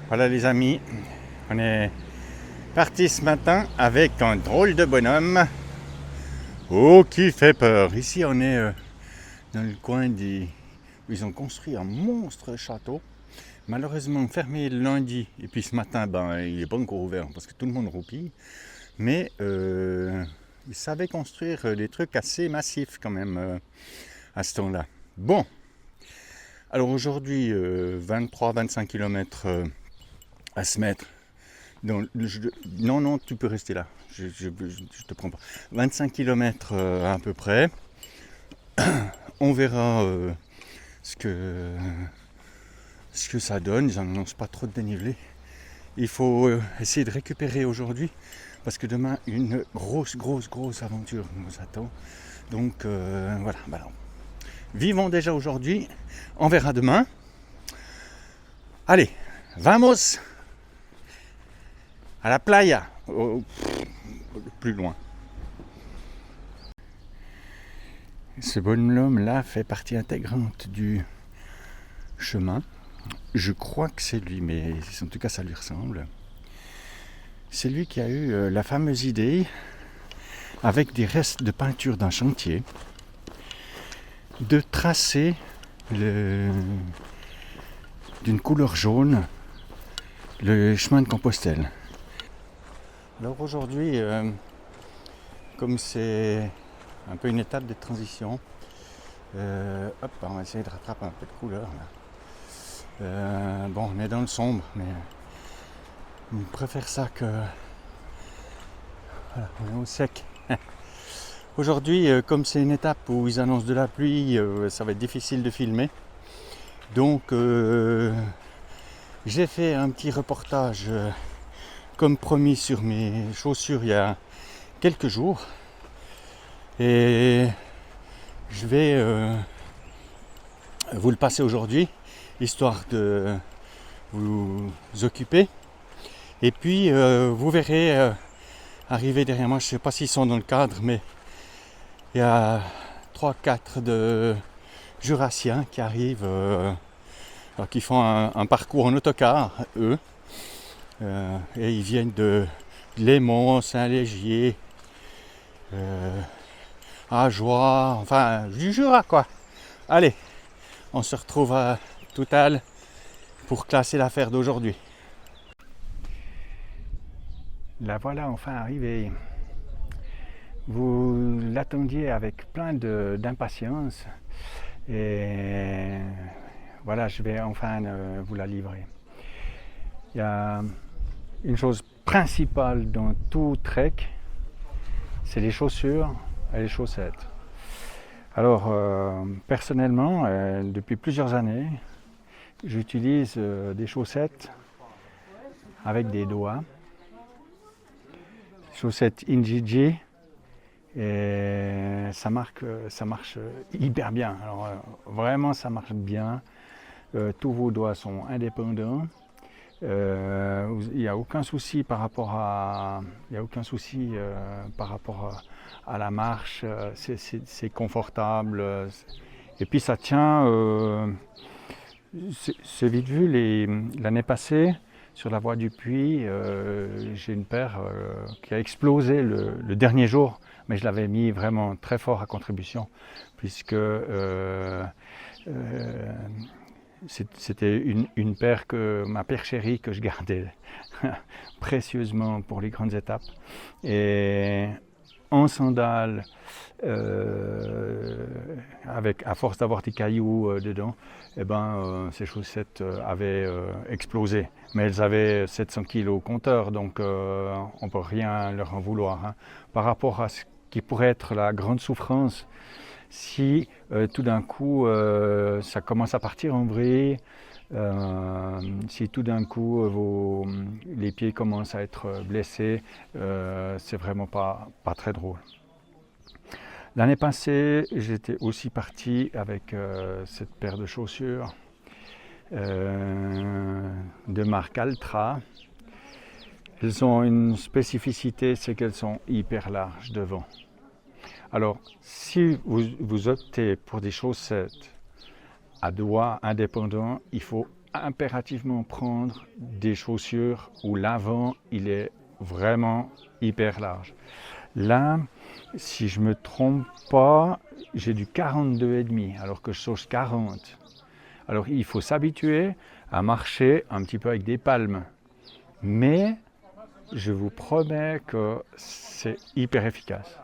Voilà les amis, on est parti ce matin avec un drôle de bonhomme. Oh, qui fait peur. Ici on est dans le coin où ils ont construit un monstre château. Malheureusement fermé le lundi. Et puis ce matin, il n'est pas encore ouvert parce que tout le monde roupille. Mais ils savaient construire des trucs assez massifs quand même à ce temps-là. Bon, alors aujourd'hui 23-25 km à se mettre. Non, tu peux rester là. Je te prends pas. 25 km à peu près. On verra ce que ça donne. Ils n'annoncent pas trop de dénivelé. Il faut essayer de récupérer aujourd'hui parce que demain une grosse aventure nous attend. Donc voilà. Vivons déjà aujourd'hui. On verra demain. Allez, vamos à la playa. Plus loin. Ce bonhomme-là fait partie intégrante du chemin. Je crois que c'est lui, mais en tout cas ça lui ressemble. C'est lui qui a eu la fameuse idée, avec des restes de peinture d'un chantier, de tracer d'une couleur jaune le chemin de Compostelle. Alors aujourd'hui, comme c'est un peu une étape de transition, on va essayer de rattraper un peu de couleur là. On est dans le sombre, mais on préfère ça que voilà, on est au sec. Aujourd'hui, comme c'est une étape où ils annoncent de la pluie, ça va être difficile de filmer. Donc j'ai fait un petit reportage comme promis sur mes chaussures il y a quelques jours. Et je vais vous le passer aujourd'hui, histoire de vous occuper. Et puis vous verrez arriver derrière moi, je ne sais pas s'ils sont dans le cadre, mais il y a 3-4 de Jurassiens qui arrivent, qui font un parcours en autocar, eux. Et ils viennent de Lémont, Saint-Légier, Ajoie, enfin du Jura quoi. Allez, on se retrouve à Toutal pour classer l'affaire d'aujourd'hui. La voilà enfin arrivée. Vous l'attendiez avec plein d'impatience et voilà, je vais enfin vous la livrer. Il y a une chose principale dans tout trek, c'est les chaussures et les chaussettes. Alors personnellement, depuis plusieurs années, j'utilise des chaussettes avec des doigts, chaussettes Injiji, et ça marche hyper bien. Alors vraiment ça marche bien. Tous vos doigts sont indépendants. Il n'y a aucun souci par rapport à la marche. C'est confortable. Et puis ça tient. C'est vite vu. L'année passée, sur la voie du Puy, j'ai une paire qui a explosé le dernier jour, mais je l'avais mis vraiment très fort à contribution, puisque c'était une paire ma paire chérie que je gardais précieusement pour les grandes étapes. Et en sandales, à force d'avoir des cailloux dedans, ces chaussettes avaient explosé. Mais elles avaient 700 kg au compteur, donc on ne peut rien leur en vouloir. Par rapport à ce qui pourrait être la grande souffrance, si tout d'un coup ça commence à partir en vrille, si tout d'un coup les pieds commencent à être blessés, c'est vraiment pas très drôle. L'année passée, j'étais aussi parti avec cette paire de chaussures de marque Altra. Elles ont une spécificité, c'est qu'elles sont hyper larges devant. Alors, si vous optez pour des chaussettes à doigts indépendants, il faut impérativement prendre des chaussures où l'avant il est vraiment hyper large. Là, si je me trompe pas, j'ai du 42,5 alors que je sauce 40. Alors il faut s'habituer à marcher un petit peu avec des palmes. Mais je vous promets que c'est hyper efficace.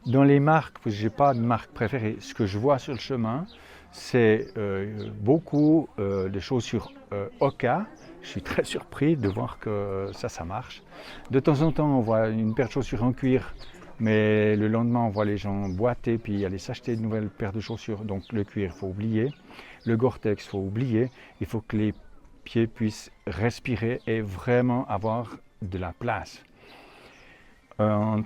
Dans les marques, parce que je n'ai pas de marque préférée, ce que je vois sur le chemin, c'est beaucoup de chaussures Hoka. Je suis très surpris de voir que ça marche. De temps en temps, on voit une paire de chaussures en cuir, mais le lendemain, on voit les gens boiter puis aller s'acheter de nouvelles paires de chaussures. Donc le cuir, il faut oublier. Le Gore-Tex, il faut oublier. Il faut que les pieds puissent respirer et vraiment avoir de la place. En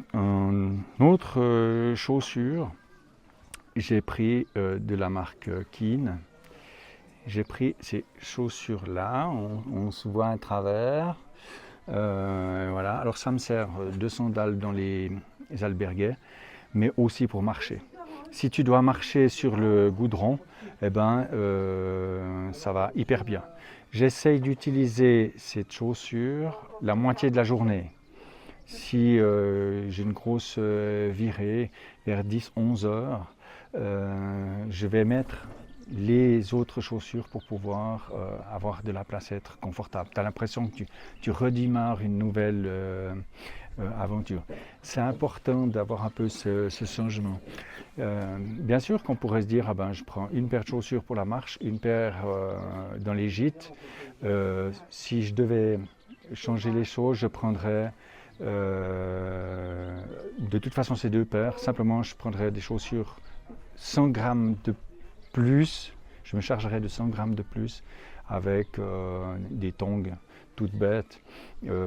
autre chaussure, j'ai pris de la marque Keen. J'ai pris ces chaussures-là, on se voit à travers. Voilà. Alors ça me sert de sandales dans les albergues, mais aussi pour marcher. Si tu dois marcher sur le goudron, eh ben, ça va hyper bien. J'essaye d'utiliser cette chaussure la moitié de la journée. Si j'ai une grosse virée vers 10-11 heures, je vais mettre les autres chaussures pour pouvoir avoir de la place et être confortable. Tu as l'impression que tu redémarres une nouvelle aventure. C'est important d'avoir un peu ce changement. Bien sûr qu'on pourrait se dire, ah ben, je prends une paire de chaussures pour la marche, une paire dans les gîtes. Si je devais changer les choses, je prendrais de toute façon ces deux paires. Simplement, je prendrais des chaussures 100 grammes de plus. Je me chargerais de 100 grammes de plus avec des tongs toutes bêtes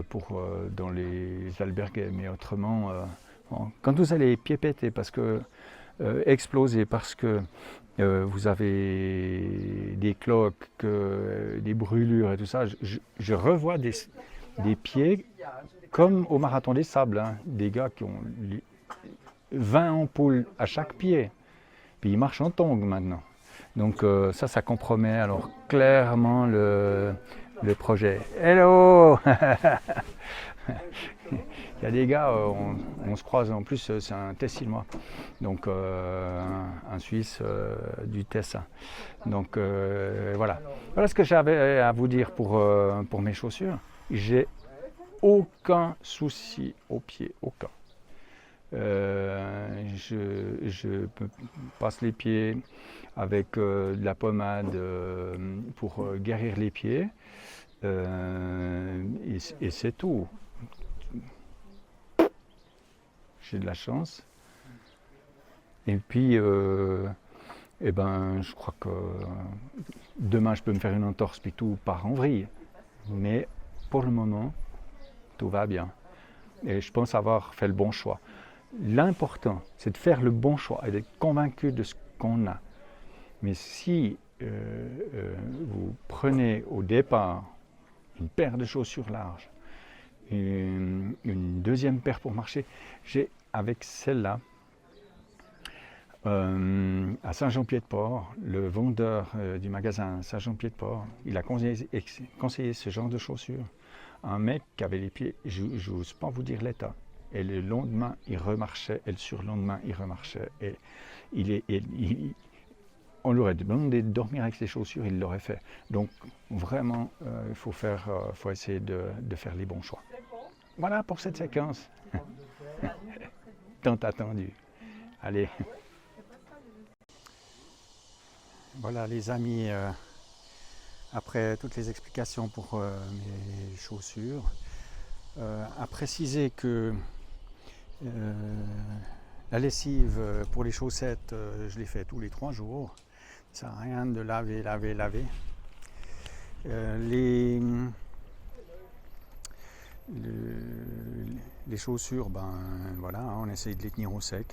pour dans les albergues. Mais autrement, quand vous allez les pieds pétés parce que exploser parce que vous avez des cloques, des brûlures et tout ça, je revois des pieds comme au marathon des sables, hein, des gars qui ont 20 ampoules à chaque pied, puis ils marchent en tongs maintenant. Donc ça compromet alors clairement le projet. Hello. Il y a des gars, on se croise, en plus c'est un Tessinois, donc un Suisse du Tessin. Donc voilà ce que j'avais à vous dire pour mes chaussures. J'ai aucun souci aux pieds, aucun. Je passe les pieds avec de la pommade pour guérir les pieds et c'est tout. J'ai de la chance. Et puis, eh ben, je crois que demain je peux me faire une entorse puis tout part en vrille. Mais pour le moment, tout va bien. Et je pense avoir fait le bon choix. L'important, c'est de faire le bon choix et d'être convaincu de ce qu'on a. Mais si vous prenez au départ une paire de chaussures larges, une deuxième paire pour marcher, j'ai avec celle-là, à Saint-Jean-Pied-de-Port, le vendeur du magasin Saint-Jean-Pied-de-Port, il a conseillé ce genre de chaussures. Un mec qui avait les pieds, je n'ose pas vous dire l'état. Et le lendemain, il remarchait, et le surlendemain, il remarchait. Et on lui aurait demandé de dormir avec ses chaussures, il l'aurait fait. Donc vraiment, il faut essayer de faire les bons choix. Voilà pour cette séquence. Tant attendu. Allez. Voilà les amis, après toutes les explications pour mes chaussures, à préciser que la lessive pour les chaussettes, je les fais tous les 3 jours. Ça sert à rien de laver. Les chaussures, ben voilà, on essaye de les tenir au sec.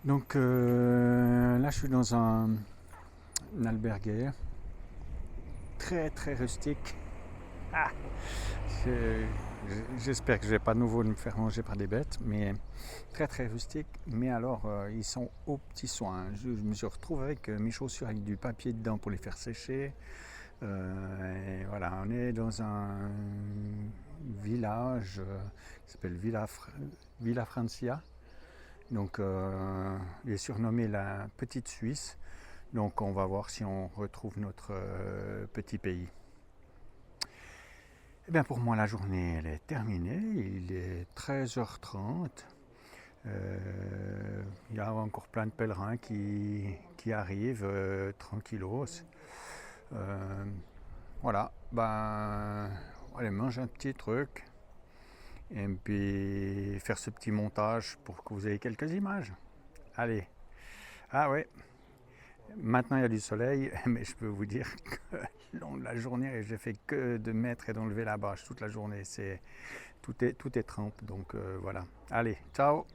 Donc là, je suis dans un albergue très très rustique. J'espère que je vais pas de nouveau me faire manger par des bêtes, mais très très rustique. Mais alors, ils sont aux petits soins. Je me suis retrouvé avec mes chaussures avec du papier dedans pour les faire sécher. Et voilà, on est dans un village qui s'appelle Villa Francia. Donc, il est surnommé la Petite Suisse. Donc, on va voir si on retrouve notre petit pays. Eh bien, pour moi, la journée, elle est terminée. Il est 13h30. Il y a encore plein de pèlerins qui arrivent tranquillos. Euh, voilà, ben, allez manger un petit truc et puis faire ce petit montage pour que vous ayez quelques images. Allez, ah ouais, maintenant il y a du soleil, mais je peux vous dire que le long de la journée, j'ai fait que de mettre et d'enlever la bâche toute la journée. Tout est trempe, donc voilà. Allez, ciao.